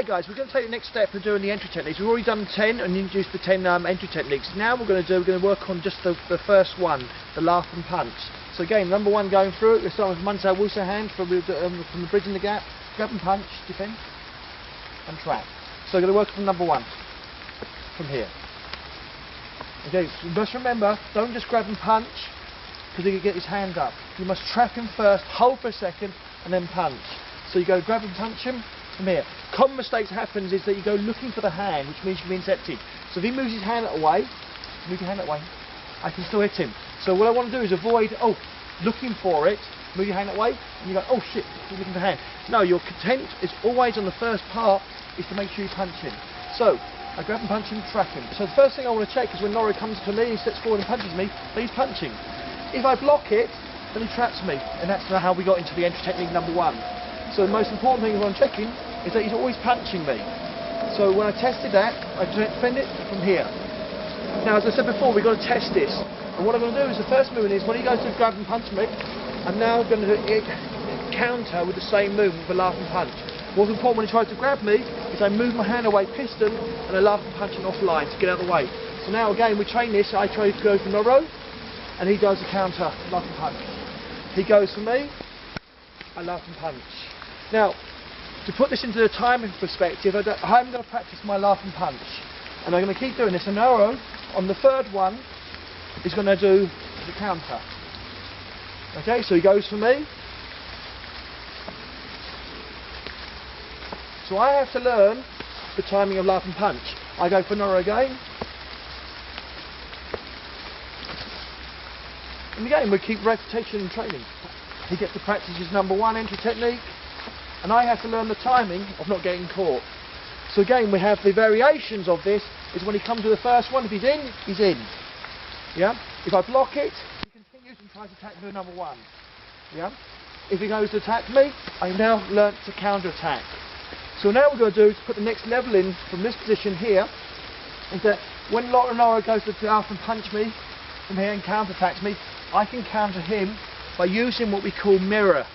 Right guys, we're going to take the next step of doing the entry techniques. We've already done 10 and introduced the 10 entry techniques. Now we're going to work on just the first one, the laugh and punch. So again, number one going through it, we'll start with W.C.I hand from the bridge in the gap, grab and punch, defend, and trap. So we're going to work from number one, from here. Okay, so you must remember, don't just grab and punch, because he can get his hand up. You must trap him first, hold for a second, and then punch. So you go grab and punch him from here. Common mistakes happens is that you go looking for the hand, which means you've been intercepted. So if he moves his hand away, move your hand that way, I can still hit him. So what I want to do is avoid, looking for it, move your hand that way, and you go, oh shit, you're looking for the hand. No, your content is always on the first part, is to make sure you punch him. So, I grab and punch him, trap him. So the first thing I want to check is when Nora comes to me, he steps forward and punches me, that he's punching. If I block it, then he traps me, and that's how we got into the entry technique number one. So the most important thing I'm checking is that he's always punching me. So when I tested that, I defend it from here. Now as I said before, we've got to test this. And what I'm going to do is the first movement is when he goes to grab and punch me, I'm now going to counter with the same move with a laugh and punch. What's important when he tries to grab me is I move my hand away, piston, and I laugh and punch him offline to get out of the way. So now again we train this, I try to go for Noro, and he does a counter, laugh and punch. He goes for me, I laugh and punch. Now, to put this into the timing perspective, I'm going to practice my laugh and punch. And I'm going to keep doing this. And Noro, on the third one, is going to do the counter. Okay, so he goes for me. So I have to learn the timing of laugh and punch. I go for Noro again. And again, we keep repetition and training. He gets to practice his number one entry technique. And I have to learn the timing of not getting caught. So again, we have the variations of this, is when he comes to the first one, if he's in, he's in. Yeah? If I block it, he continues and tries to attack the number one. Yeah? If he goes to attack me, I now learnt to counter attack. So now what we're going to do is put the next level in from this position here, is that when Nora goes to laugh and punch me from here and counter attacks me, I can counter him by using what we call mirror.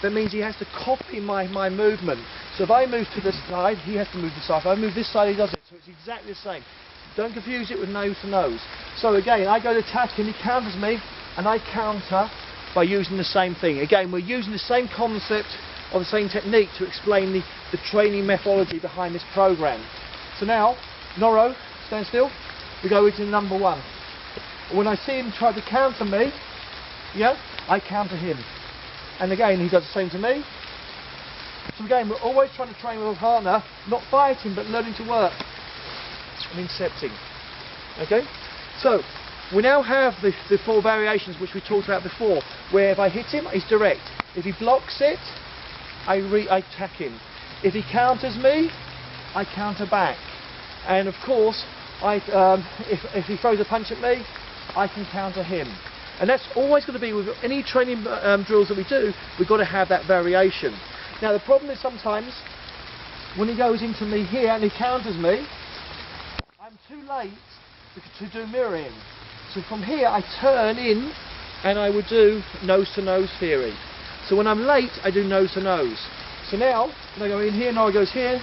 That means he has to copy my movement. So if I move to this side, he has to move to the side. If I move this side, he does it. So it's exactly the same. Don't confuse it with nose to nose. So again, I go to attack him, he counters me, and I counter by using the same thing. Again, we're using the same concept or the same technique to explain the training methodology behind this program. So now, Noro, stand still. We go into number one. When I see him try to counter me, yeah, I counter him. And again, he does the same to me. So again, we're always trying to train with a partner, not fighting, but learning to work and intercepting. Okay? So, we now have the four variations which we talked about before, where if I hit him, he's direct. If he blocks it, I attack him. If he counters me, I counter back. And of course, if he throws a punch at me, I can counter him. And that's always going to be with any training drills that we do, we've got to have that variation. Now the problem is sometimes, when he goes into me here and he counters me, I'm too late to do mirroring. So from here I turn in and I would do nose to nose theory. So when I'm late, I do nose to nose. So now, when I go in here, Nora goes here,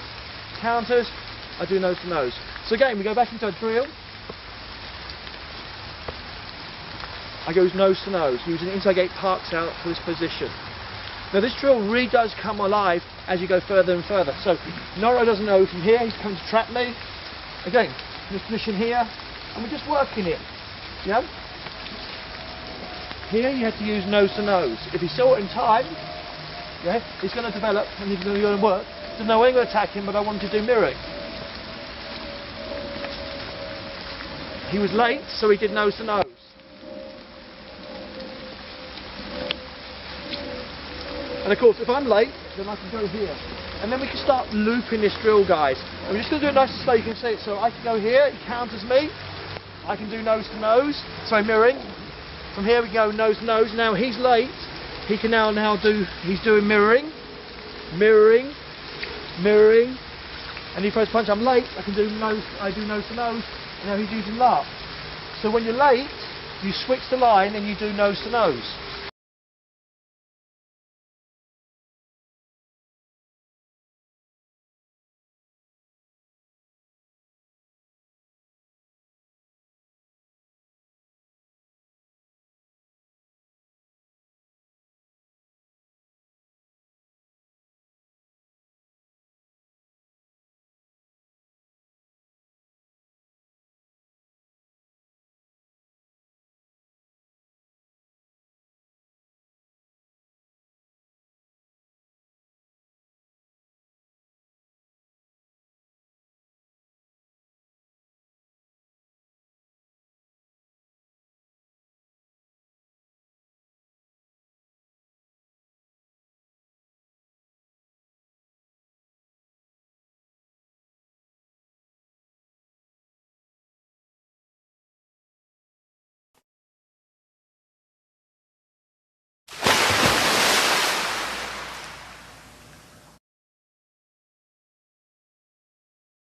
counters, I do nose to nose. So again, we go back into a drill. I go nose to nose, using inside gate parks out for this position. Now this drill really does come alive as you go further and further. So Noro doesn't know from here, he's coming to trap me. Again, this position here, and we're just working it. Yeah? Here you have to use nose to nose. If he's still in time, yeah, he's going to develop and he's going to work. So no, I ain't going to attack him, but I want to do mirroring. He was late, so he did nose to nose. And of course, if I'm late, then I can go here. And then we can start looping this drill, guys. And we're just going to do it nice and slow, you can see it. So I can go here, he counters me. I can do nose to nose, so mirroring. From here we go nose to nose. Now he's late, he can now do, he's doing mirroring, mirroring, mirroring. And he throws a punch, I'm late, I do nose to nose. And now he's using laugh. So when you're late, you switch the line and you do nose to nose.